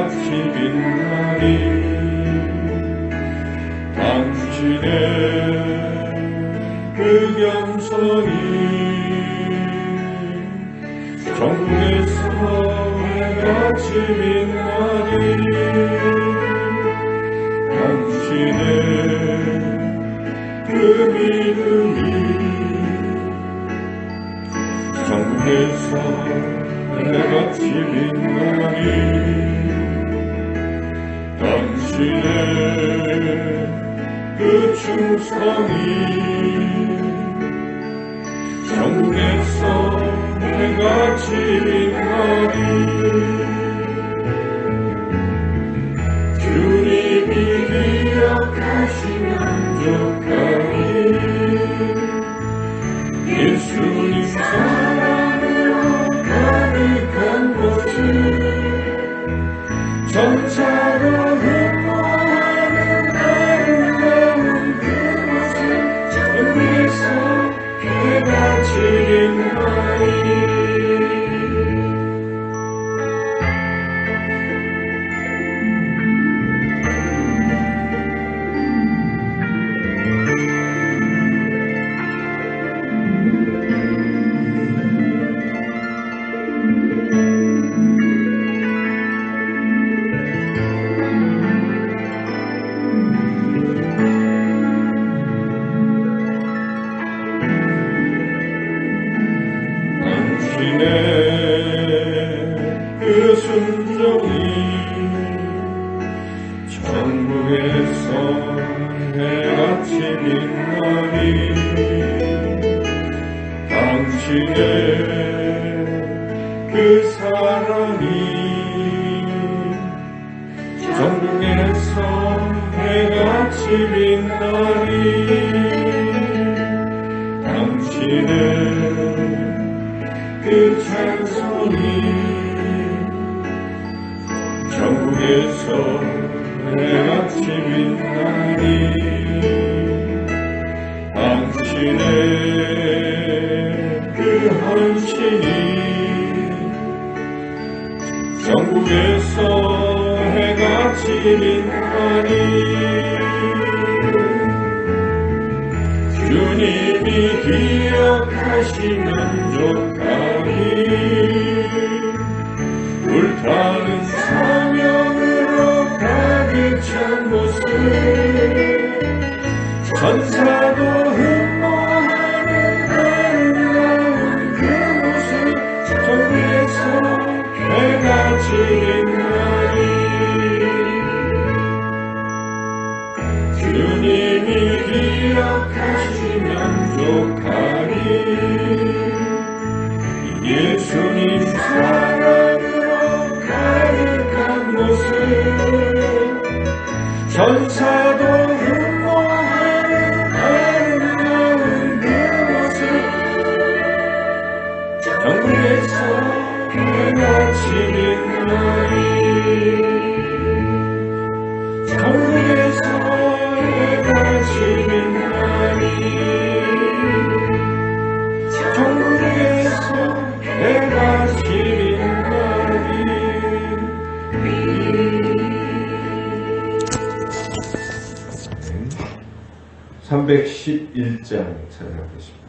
해같이 빛나리. 당신의 의견선이 전국에서 해같이 빛나리. 당신의 그 믿음이 전국에서 해같이 빛나리. 당신의 그 충성이 전국에서 해같이 빛나리. 주님이 기억하시면 좋다니. 예수님 사랑으로 가득한 곳을 전사로 흠모하는 아름다운 그곳을 전국에서 해같이 빛나리. 그 순종이 전국에서 해같이 빛나리. 당신의 그 사랑이 전국에서 해같이 빛나리. 당신의 그 찬송이 전국에서 해같이 빛나리. 당신의 그 헌신이 전국에서 해같이 빛나리. 주님이 기억하시면 좋다니. 불타는 사명으로 가득 찬 곳을 천사도 흠모하는 아름다운 그곳을 전국에서 해같이 빛나리. 주님이 기억하시면 좋다니. 예수님 사랑으로 가득한 곳을 전사도 흠모하는 아름다운 그곳을 전국에서 해같이 빛나리. 전국에서 해같이 빛나리. 전국에서 해같이 빛나리. 311장 찬양하겠습니다.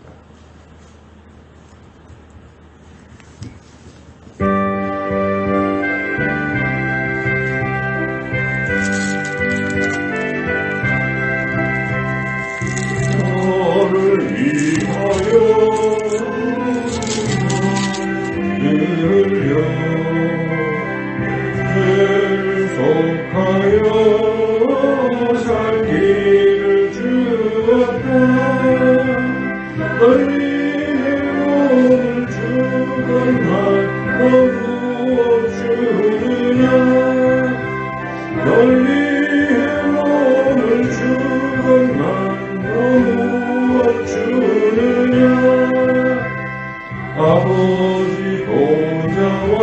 아버지 보좌와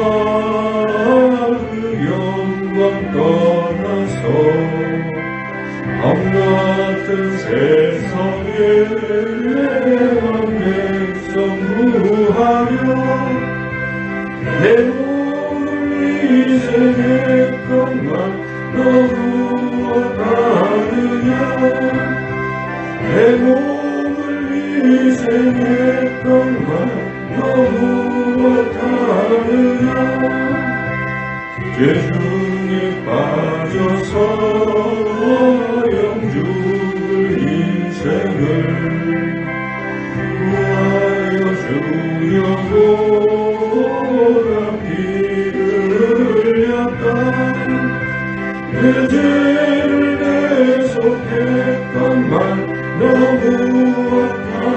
그 영광 떠나서 밤같은 세상에 백성 구하려 내 몸을 희생했건만 너무엇 하느냐 내 몸을 희생했건만 너무엇 하느냐 죄중에 빠져서 영죽을 인생을 구하여 주려고 피를 흘렸다 내 죄를 대속했건만 너무엇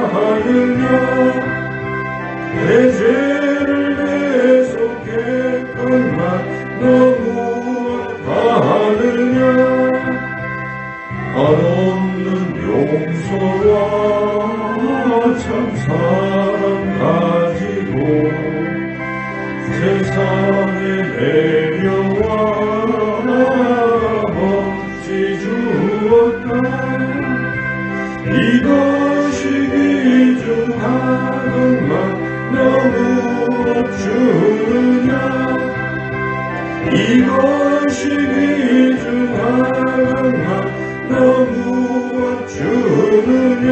하느냐 내 죄를 대속했건만 너무엇 하느냐 한없는 용서와 참 사랑 가지고 세상에 내려와 어찌 주었다 이것이 귀중하건만 너무엇 주느냐 이것이 귀중하건만 너무엇 주느냐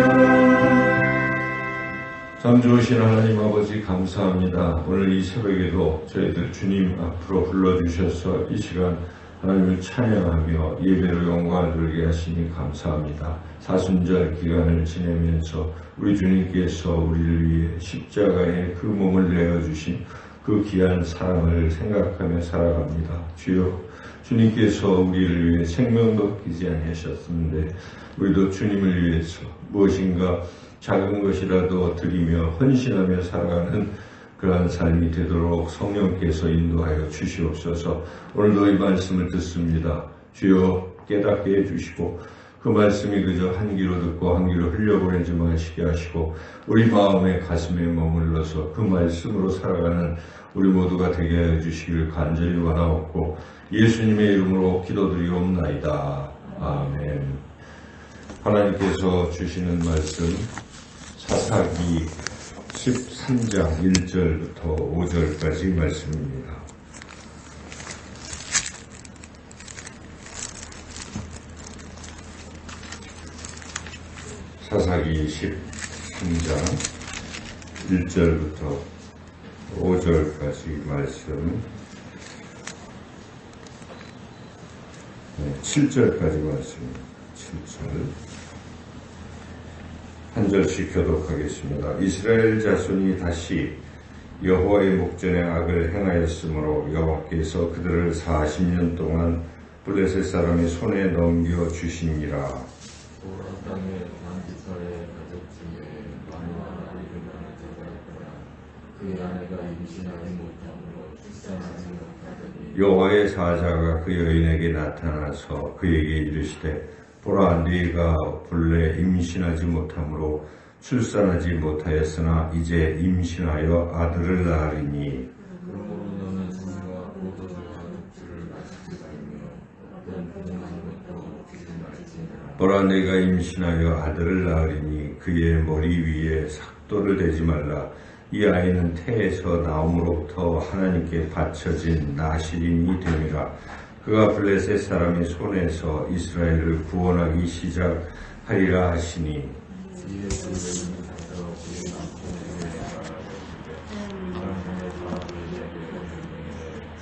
참 좋으신 하나님 아버지 감사합니다. 오늘 이 새벽에도 저희들 주님 앞으로 불러주셔서 이 시간 하나님을 찬양하며 예배로 영광을 돌게 하시니 감사합니다. 사순절 기간을 지내면서 우리 주님께서 우리를 위해 십자가에 그 몸을 내어주신 그 귀한 사랑을 생각하며 살아갑니다. 주여 주님께서 우리를 위해 생명도 끼지 아니하셨는데 우리도 주님을 위해서 무엇인가 작은 것이라도 드리며 헌신하며 살아가는 그러한 삶이 되도록 성령께서 인도하여 주시옵소서. 오늘도 이 말씀을 듣습니다. 주여 깨닫게 해주시고 그 말씀이 그저 한 귀로 듣고 한 귀로 흘려보내지 마시게 하시고 우리 마음에 가슴에 머물러서 그 말씀으로 살아가는 우리 모두가 되게 하여 주시길 간절히 원하옵고 예수님의 이름으로 기도드리옵나이다. 아멘. 하나님께서 주시는 말씀 사사기 13장 1절부터 5절까지 말씀입니다. 사사기 13장 1절부터 5절까지 말씀 7절까지 말씀입니다. 7절 한 절씩 교독하겠습니다. 이스라엘 자손이 다시 여호와의 목전에 악을 행하였으므로 여호와께서 그들을 40년 동안 블레셋 사람의 손에 넘겨주시니라. 땅의 반지파의 가족 중에 마누아나 이름하는 자가 있더라. 그의 아내가 임신하지 못함으로 출산하지 못하더니 여호와의 사자가 그 여인에게 나타나서 그에게 이르시되 보라 네가 본래 임신하지 못함으로 출산하지 못하였으나 이제 임신하여 아들을 낳으리니 그러므로 너는 자녀와 포도주 가죽주를 마시지 말며 어떤 부정한 것도 먹지 말지니라. 보라 내가 임신하여 아들을 낳으리니 그의 머리 위에 삭도를 대지 말라. 이 아이는 태에서 나옴으로부터 하나님께 바쳐진 나실인이 됨이라. 그가 블레셋 사람의 손에서 이스라엘을 구원하기 시작하리라 하시니 이에 그 여인이 가서 그의 남편에게 말하되 남편의 사람을 내게 보내니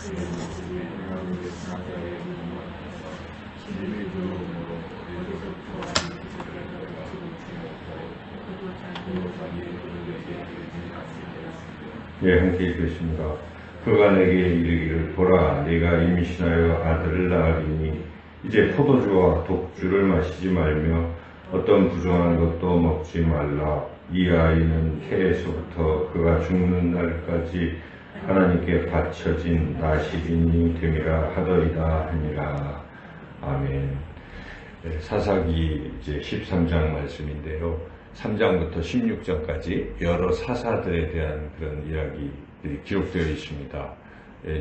그의 모습이 하나님의 사자의 눈 같아서 길이 들어오므로 여기서부터 그들을 가지고 지냈고 그 사이에 그에게 이르지 않게 하시되 예, 함께 읽겠습니다. 그가 내게 이르기를 보라 네가 임신하여 아들을 낳으리니 이제 포도주와 독주를 마시지 말며 어떤 부정한 것도 먹지 말라. 이 아이는 태에서부터 그가 죽는 날까지 하나님께 바쳐진 나실인이 됨이라 하더이다 하니라. 아멘. 사사기 이제 13장 말씀인데요. 3장부터 16장까지 여러 사사들에 대한 그런 이야기들이 기록되어 있습니다.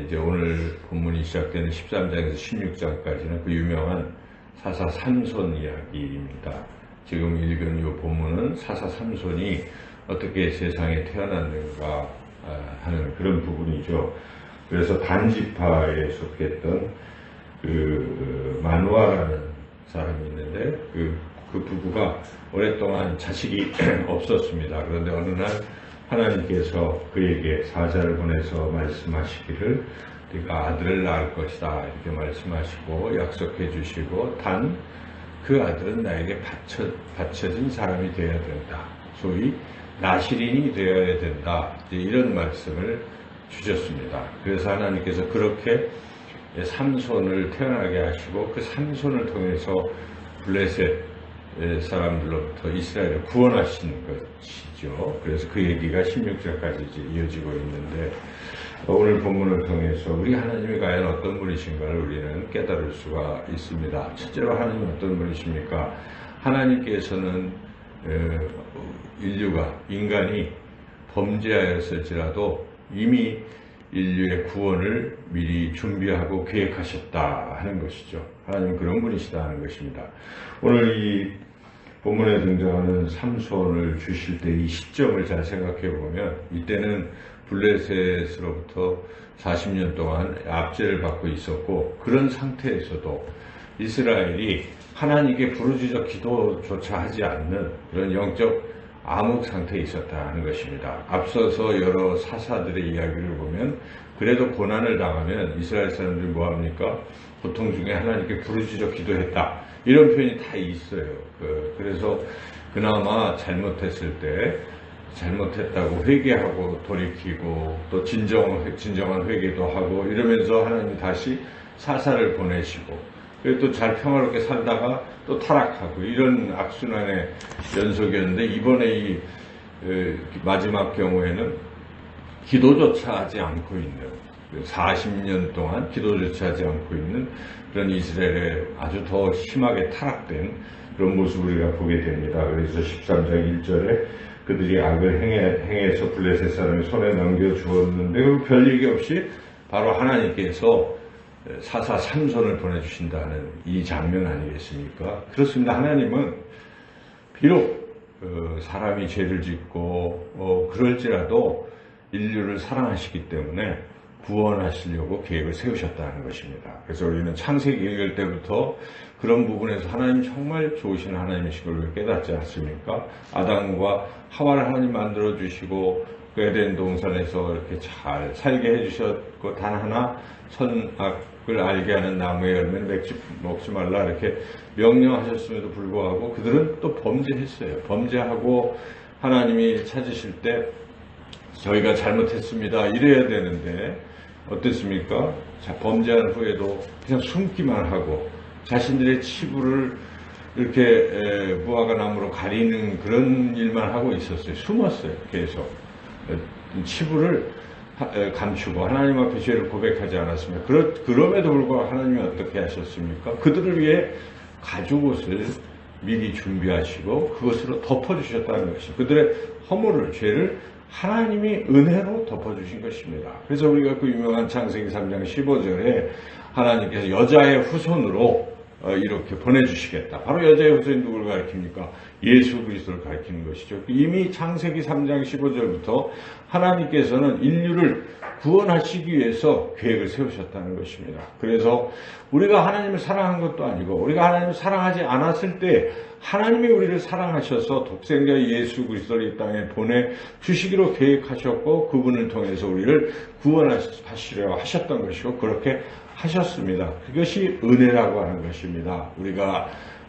이제 오늘 본문이 시작되는 13장에서 16장까지는 그 유명한 사사 삼손 이야기입니다. 지금 읽은 이 본문은 사사 삼손이 어떻게 세상에 태어났는가 하는 그런 부분이죠. 그래서 단지파에 속했던 마누아라는 사람이 있는데 그 부부가 오랫동안 자식이 없었습니다. 그런데 어느 날 하나님께서 그에게 사자를 보내서 말씀하시기를 네가 아들을 낳을 것이다 이렇게 말씀하시고 약속해 주시고 단 그 아들은 나에게 바쳐진 사람이 되어야 된다. 소위 나실인이 되어야 된다. 이런 말씀을 주셨습니다. 그래서 하나님께서 그렇게 삼손을 태어나게 하시고 그 삼손을 통해서 블레셋 사람들로부터 이스라엘을 구원하신 것이죠. 그래서 그 얘기가 16절까지 이어지고 있는데 오늘 본문을 통해서 우리 하나님이 과연 어떤 분이신가를 우리는 깨달을 수가 있습니다. 첫째로 하나님은 어떤 분이십니까? 하나님께서는 인간이 범죄하였을지라도 이미 인류의 구원을 미리 준비하고 계획하셨다 하는 것이죠. 하나님은 그런 분이시다 하는 것입니다. 오늘 이 본문에 등장하는 삼손을 주실 때 이 시점을 잘 생각해 보면 이때는 블레셋으로부터 40년 동안 압제를 받고 있었고 그런 상태에서도 이스라엘이 하나님께 부르짖어 기도조차 하지 않는 그런 영적 암흑 상태에 있었다 하는 것입니다. 앞서서 여러 사사들의 이야기를 보면 그래도 고난을 당하면 이스라엘 사람들이 뭐합니까? 고통 중에 하나님께 부르짖어 기도했다. 이런 표현이 다 있어요. 그래서 그나마 잘못했을 때 잘못했다고 회개하고 돌이키고 또 진정한 회개도 하고 이러면서 하나님이 다시 사사를 보내시고 그리고 또 잘 평화롭게 살다가 또 타락하고 이런 악순환의 연속이었는데 이번에 이 마지막 경우에는 기도조차 하지 않고 있는 40년 동안 기도조차 하지 않고 있는 그런 이스라엘의 아주 더 심하게 타락된 그런 모습을 우리가 보게 됩니다. 그래서 13장 1절에 그들이 악을 행해서 블레셋 사람의 손에 넘겨주었는데 별 얘기 없이 바로 하나님께서 사사 삼손을 보내주신다는 이 장면 아니겠습니까? 그렇습니다. 하나님은 비록 사람이 죄를 짓고 그럴지라도 인류를 사랑하시기 때문에 구원하시려고 계획을 세우셨다는 것입니다. 그래서 우리는 창세기 읽을 때부터 그런 부분에서 하나님 정말 좋으신 하나님이신 걸 깨닫지 않습니까? 아담과 하와를 하나님 만들어주시고 그 에덴 동산에서 이렇게 잘 살게 해주셨고 단 하나 선악을 알게 하는 나무의 열매는 먹지 말라 이렇게 명령하셨음에도 불구하고 그들은 또 범죄했어요. 범죄하고 하나님이 찾으실 때 저희가 잘못했습니다 이래야 되는데 어땠습니까? 범죄한 후에도 그냥 숨기만 하고 자신들의 치부를 이렇게 무화과 나무로 가리는 그런 일만 하고 있었어요. 숨었어요. 계속 치부를 감추고 하나님 앞에 죄를 고백하지 않았습니까? 그럼에도 불구하고 하나님이 어떻게 하셨습니까? 그들을 위해 가죽옷을 미리 준비하시고 그것으로 덮어주셨다는 것입니다. 그들의 허물을 죄를 하나님이 은혜로 덮어주신 것입니다. 그래서 우리가 그 유명한 창세기 3장 15절에 하나님께서 여자의 후손으로 이렇게 보내주시겠다. 바로 여자의 후손이 누구를 가리킵니까? 예수 그리스도를 가리키는 것이죠. 이미 창세기 3장 15절부터 하나님께서는 인류를 구원하시기 위해서 계획을 세우셨다는 것입니다. 그래서 우리가 하나님을 사랑한 것도 아니고 우리가 하나님을 사랑하지 않았을 때 하나님이 우리를 사랑하셔서 독생자 예수 그리스도를 이 땅에 보내주시기로 계획하셨고 그분을 통해서 우리를 구원하시려 하셨던 것이고 그렇게 하셨습니다. 그것이 은혜라고 하는 것입니다.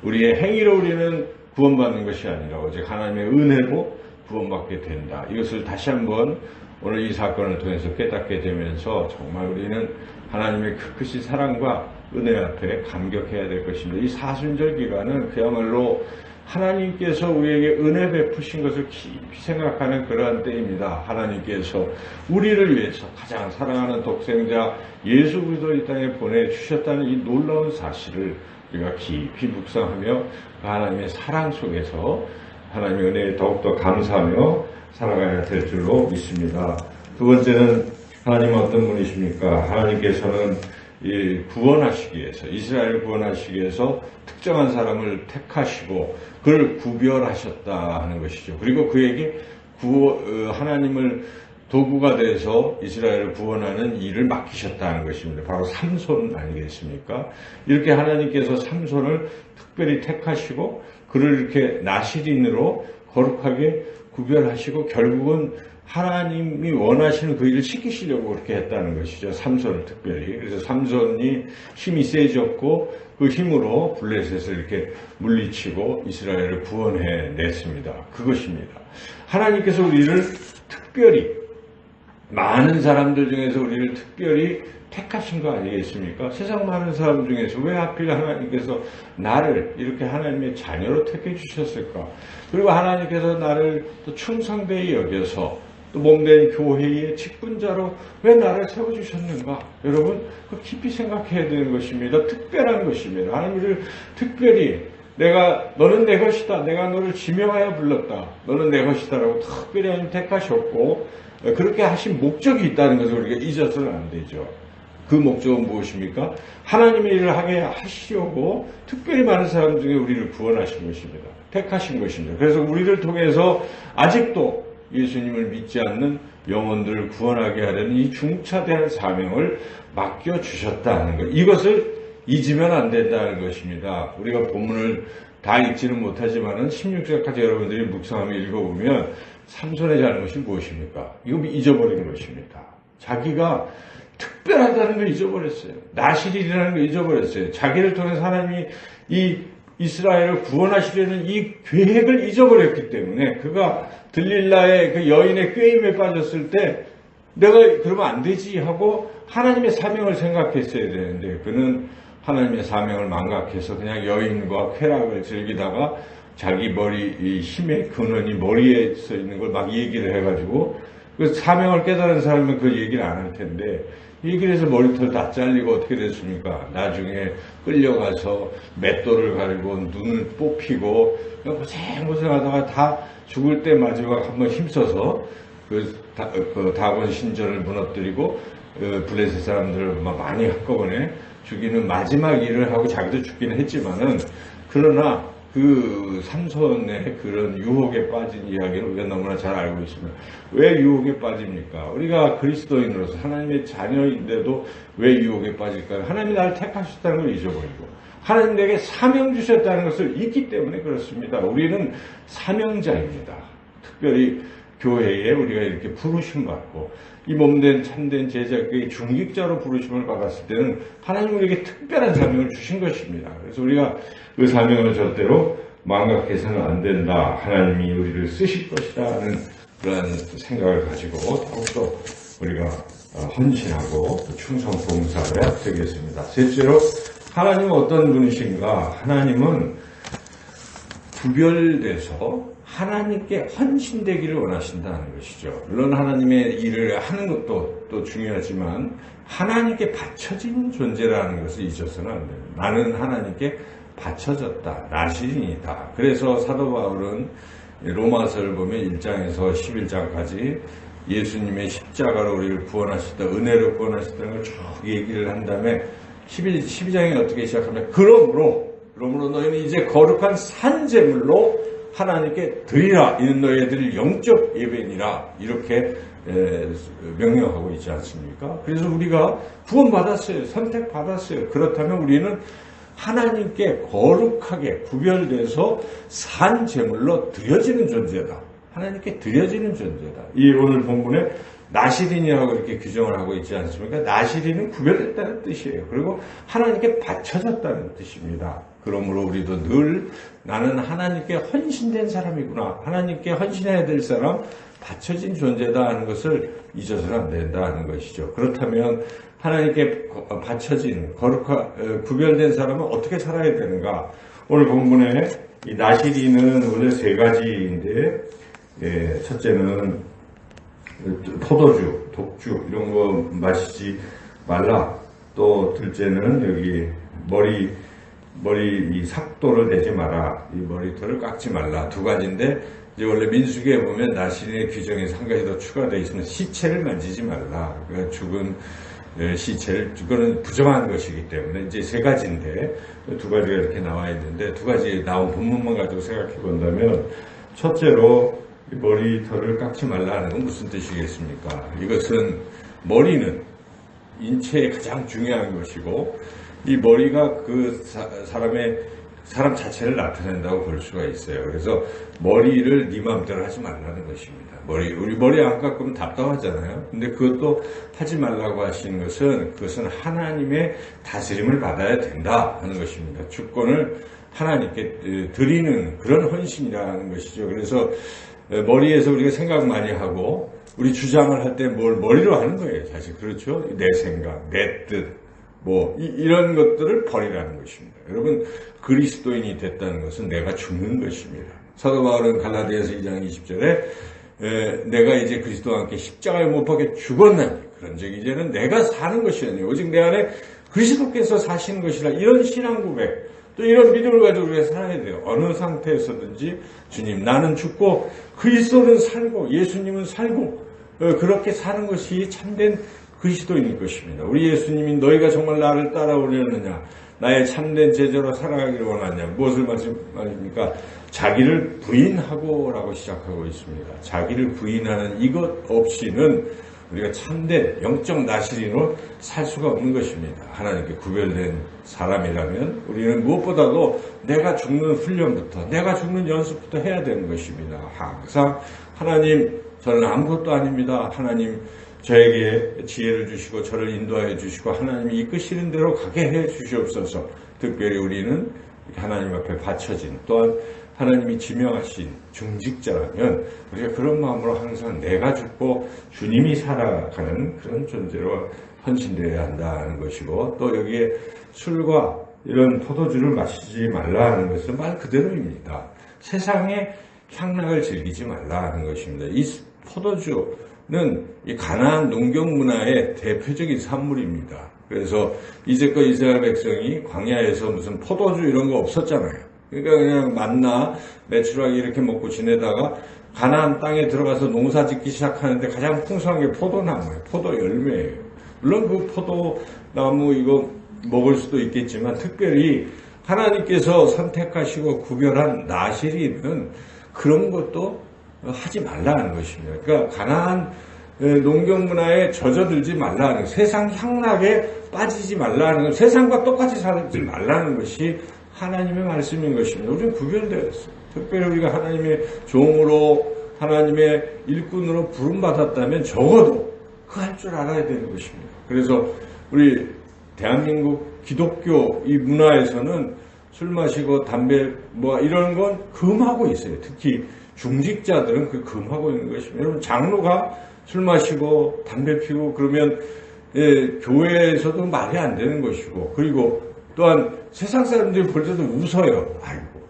우리의 행위로 우리는 구원받는 것이 아니라 오직 하나님의 은혜로 구원받게 된다. 이것을 다시 한번 오늘 이 사건을 통해서 깨닫게 되면서 정말 우리는 하나님의 그 크신 사랑과 은혜 앞에 감격해야 될 것입니다. 이 사순절 기간은 그야말로 하나님께서 우리에게 은혜 베푸신 것을 깊이 생각하는 그러한 때입니다. 하나님께서 우리를 위해서 가장 사랑하는 독생자 예수 그리스도를 이 땅에 보내주셨다는 이 놀라운 사실을 우리가 깊이 묵상하며 그 하나님의 사랑 속에서 하나님의 은혜에 더욱더 감사하며 살아가야 될 줄로 믿습니다. 두 번째는 하나님은 어떤 분이십니까? 하나님께서는 구원하시기 위해서 이스라엘을 구원하시기 위해서 특정한 사람을 택하시고 그를 구별하셨다 하는 것이죠. 그리고 그에게 하나님을 도구가 돼서 이스라엘을 구원하는 일을 맡기셨다는 것입니다. 바로 삼손 아니겠습니까? 이렇게 하나님께서 삼손을 특별히 택하시고 그를 이렇게 나시린으로 거룩하게 구별하시고 결국은 하나님이 원하시는 그 일을 시키시려고 그렇게 했다는 것이죠. 삼손을 특별히. 그래서 삼손이 힘이 세졌고 그 힘으로 블레셋을 이렇게 물리치고 이스라엘을 구원해냈습니다. 그것입니다. 하나님께서 우리를 특별히 많은 사람들 중에서 우리를 특별히 택하신 거 아니겠습니까? 세상 많은 사람 중에서 왜 하필 하나님께서 나를 이렇게 하나님의 자녀로 택해 주셨을까? 그리고 하나님께서 나를 또 충성되이 여겨서 또 몸된 교회의 직분자로 왜 나를 세워주셨는가? 여러분, 그 깊이 생각해야 되는 것입니다. 특별한 것입니다. 하나님을 특별히 너는 내 것이다. 내가 너를 지명하여 불렀다. 너는 내 것이다. 라고 특별히 하나님 택하셨고, 그렇게 하신 목적이 있다는 것을 우리가 잊어서는 안 되죠. 그 목적은 무엇입니까? 하나님의 일을 하게 하시려고 특별히 많은 사람 중에 우리를 구원하신 것입니다. 택하신 것입니다. 그래서 우리를 통해서 아직도 예수님을 믿지 않는 영혼들을 구원하게 하려는 이 중차대한 사명을 맡겨주셨다는 것. 이것을 잊으면 안 된다는 것입니다. 우리가 본문을 다 읽지는 못하지만은 16절까지 여러분들이 묵상하며 읽어보면 삼손의 잘못이 무엇입니까? 이거 잊어버린 것입니다. 자기가 특별하다는 걸 잊어버렸어요. 나실이라는 걸 잊어버렸어요. 자기를 통해서 하나님이 이 이스라엘을 구원하시려는 이 계획을 잊어버렸기 때문에 그가 들릴라의 그 여인의 꾀임에 빠졌을 때 내가 그러면 안 되지 하고 하나님의 사명을 생각했어야 되는데 그는 하나님의 사명을 망각해서 그냥 여인과 쾌락을 즐기다가 자기 이 힘의 근원이 머리에 서 있는 걸 막 얘기를 해가지고 그 사명을 깨달은 사람은 그 얘기를 안 할 텐데 얘기를 해서 머리털 다 잘리고 어떻게 됐습니까? 나중에 끌려가서 맷돌을 가리고 눈을 뽑히고 고생하다가 다 죽을 때 마지막 한번 힘써서 그 다곤 신전을 무너뜨리고 블레셋 사람들을 많이 한꺼번에 죽이는 마지막 일을 하고 자기도 죽기는 했지만은 그러나 그 삼손의 그런 유혹에 빠진 이야기를 우리가 너무나 잘 알고 있습니다. 왜 유혹에 빠집니까? 우리가 그리스도인으로서 하나님의 자녀인데도 왜 유혹에 빠질까요? 하나님이 나를 택하셨다는 걸 잊어버리고 하나님 내게 사명 주셨다는 것을 잊기 때문에 그렇습니다. 우리는 사명자입니다. 특별히 교회에 우리가 이렇게 부르심 받고 이 몸된 참된 제자의 중직자로 부르심을 받았을 때는 하나님 우리에게 특별한 사명을 주신 것입니다. 그래서 우리가 그 사명을 절대로 망각해서는 안 된다. 하나님이 우리를 쓰실 것이다 하는 그런 생각을 가지고 더욱더 우리가 헌신하고 충성 봉사를 해야 되겠습니다. 셋째로 하나님은 어떤 분이신가? 하나님은 구별돼서 하나님께 헌신되기를 원하신다는 것이죠. 물론 하나님의 일을 하는 것도 또 중요하지만 하나님께 바쳐진 존재라는 것을 잊어서는 안 됩니다. 나는 하나님께 바쳐졌다. 나시린이다. 그래서 사도 바울은 로마서를 보면 1장에서 11장까지 예수님의 십자가로 우리를 구원하셨다. 은혜로 구원하셨다는 걸 쭉 얘기를 한 다음에 12장에 어떻게 시작하면 그러므로 너희는 이제 거룩한 산제물로 하나님께 드리라. 이는 너희들 영적 예배니라. 이렇게 명령하고 있지 않습니까? 그래서 우리가 구원받았어요. 선택받았어요. 그렇다면 우리는 하나님께 거룩하게 구별돼서 산 제물로 드려지는 존재다. 하나님께 드려지는 존재다. 이 오늘 본문에 나시린이라고 이렇게 규정을 하고 있지 않습니까? 나시린은 구별됐다는 뜻이에요. 그리고 하나님께 바쳐졌다는 뜻입니다. 그러므로 우리도 늘 나는 하나님께 헌신된 사람이구나. 하나님께 헌신해야 될 사람, 바쳐진 존재다 하는 것을 잊어서는 안 된다 하는 것이죠. 그렇다면 하나님께 바쳐진 구별된 사람은 어떻게 살아야 되는가? 오늘 본문에 이 나시린은 원래 세 가지인데 첫째는 포도주, 독주 이런 거 마시지 말라. 또 둘째는 여기 머리 이 삭도를 내지 마라. 이 머리털을 깎지 말라. 두 가지인데 이제 원래 민수기에 보면 나시린의 규정에서 한 가지 더 추가되어 있습니다. 시체를 만지지 말라. 그러니까 죽은 시체를 그거는 부정한 것이기 때문에 이제 세 가지인데 두 가지가 이렇게 나와 있는데 두 가지 나온 본문만 가지고 생각해 본다면 첫째로 머리털을 깎지 말라는 건 무슨 뜻이겠습니까? 이것은 머리는 인체의 가장 중요한 것이고 이 머리가 그 사람 자체를 나타낸다고 볼 수가 있어요. 그래서 머리를 네 마음대로 하지 말라는 것입니다. 우리 머리 안 깎으면 답답하잖아요. 근데 그것도 하지 말라고 하시는 것은 그것은 하나님의 다스림을 받아야 된다 하는 것입니다. 주권을 하나님께 드리는 그런 헌신이라는 것이죠. 그래서 머리에서 우리가 생각 많이 하고 우리 주장을 할 때 뭘 머리로 하는 거예요. 사실 그렇죠. 내 생각, 내 뜻, 이런 것들을 버리라는 것입니다. 여러분, 그리스도인이 됐다는 것은 내가 죽는 것입니다. 사도 바울은 갈라디아서 2장 20절에 내가 이제 그리스도와 함께 십자가에 못 박혀 죽었나니 그런즉 이제는 내가 사는 것이 아니요 오직 내 안에 그리스도께서 사시는 것이라. 이런 신앙 고백, 또 이런 믿음을 가지고 우리가 살아야 돼요. 어느 상태에서든지 주님, 나는 죽고 그리스도는 살고 예수님은 살고 그렇게 사는 것이 참된 그리스도인일 것입니다. 우리 예수님이 너희가 정말 나를 따라오려느냐, 나의 참된 제자로 살아가기를 원하냐, 무엇을 말입니까? 자기를 부인하고 라고 시작하고 있습니다. 자기를 부인하는 이것 없이는 우리가 참된 영적 나시린으로 살 수가 없는 것입니다. 하나님께 구별된 사람이라면 우리는 무엇보다도 내가 죽는 훈련부터, 내가 죽는 연습부터 해야 되는 것입니다. 항상 하나님, 저는 아무것도 아닙니다. 하나님 저에게 지혜를 주시고 저를 인도하여 주시고 하나님이 이끄시는 대로 가게 해 주시옵소서. 특별히 우리는 하나님 앞에 바쳐진, 또한 하나님이 지명하신 중직자라면 우리가 그런 마음으로 항상 내가 죽고 주님이 살아가는 그런 존재로 헌신되어야 한다는 것이고, 또 여기에 술과 이런 포도주를 마시지 말라는 것은 말 그대로입니다. 세상의 향락을 즐기지 말라는 것입니다. 이 포도주는 이 가나안 농경 문화의 대표적인 산물입니다. 그래서 이제껏 이스라엘 백성이 광야에서 무슨 포도주 이런 거 없었잖아요. 그러니까 그냥 만나 메추라기 이렇게 먹고 지내다가 가나안 땅에 들어가서 농사 짓기 시작하는데 가장 풍성한 게 포도나무예요. 포도 열매예요. 물론 그 포도나무 이거 먹을 수도 있겠지만 특별히 하나님께서 선택하시고 구별한 나실이 있는 그런 것도 하지 말라는 것입니다. 그러니까 가나안 농경 문화에 젖어들지 말라는 것, 세상 향락에 빠지지 말라는 것, 세상과 똑같이 살지 말라는 것이 하나님의 말씀인 것입니다. 우리는 구별되었어요. 특별히 우리가 하나님의 종으로, 하나님의 일꾼으로 부름받았다면 적어도 그 할 줄 알아야 되는 것입니다. 그래서 우리 대한민국 기독교 이 문화에서는 술 마시고 담배 이런 건 금하고 있어요. 특히 중직자들은 그 금하고 있는 것입니다. 여러분, 장로가 술 마시고 담배 피우고 그러면 교회에서도 말이 안 되는 것이고, 그리고 또한 세상 사람들이 볼 때도 웃어요. 아이고,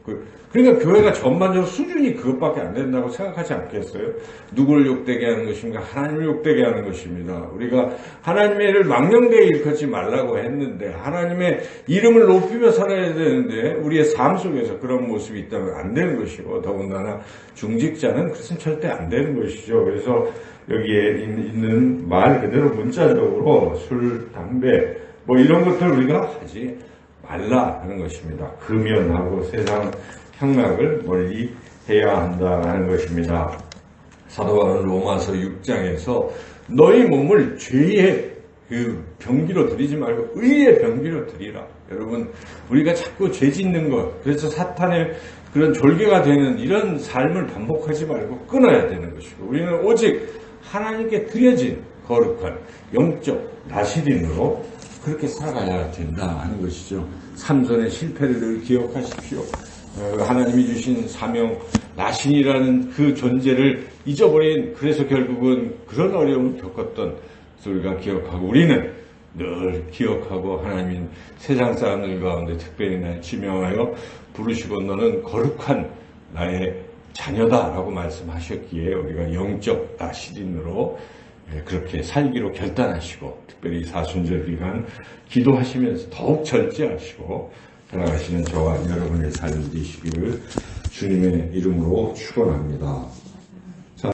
그러니까 교회가 전반적으로 수준이 그것밖에 안 된다고 생각하지 않겠어요? 누구를 욕되게 하는 것입니까? 하나님을 욕되게 하는 것입니다. 우리가 하나님의 일을 망령되게 일컫지 말라고 했는데 하나님의 이름을 높이며 살아야 되는데 우리의 삶 속에서 그런 모습이 있다면 안 되는 것이고, 더군다나 중직자는 그것은 절대 안 되는 것이죠. 그래서 여기에 있는 말 그대로 문자적으로 술, 담배 이런 것들 우리가 하지 말라 하는 것입니다. 금연하고 세상 향락을 멀리 해야 한다는 것입니다. 사도 바울은 로마서 6장에서 너희 몸을 죄의 그 병기로 드리지 말고 의의 병기로 드리라. 여러분, 우리가 자꾸 죄 짓는 것, 그래서 사탄의 그런 졸개가 되는 이런 삶을 반복하지 말고 끊어야 되는 것이고, 우리는 오직 하나님께 드려진 거룩한 영적 나시린으로 그렇게 살아가야 된다 하는 것이죠. 삼손의 실패를 늘 기억하십시오. 하나님이 주신 사명, 나신이라는 그 존재를 잊어버린, 그래서 결국은 그런 어려움을 겪었던 우리가 기억하고, 우리는 늘 기억하고 하나님인 세상 사람들 가운데 특별히 날 지명하여 부르시고 너는 거룩한 나의 자녀다라고 말씀하셨기에 우리가 영적 나시린으로 그렇게 살기로 결단하시고, 특별히 사순절 기간 기도하시면서 더욱 절제하시고 살아가시는 저와 여러분의 삶이 되시기를 주님의 이름으로 축원합니다.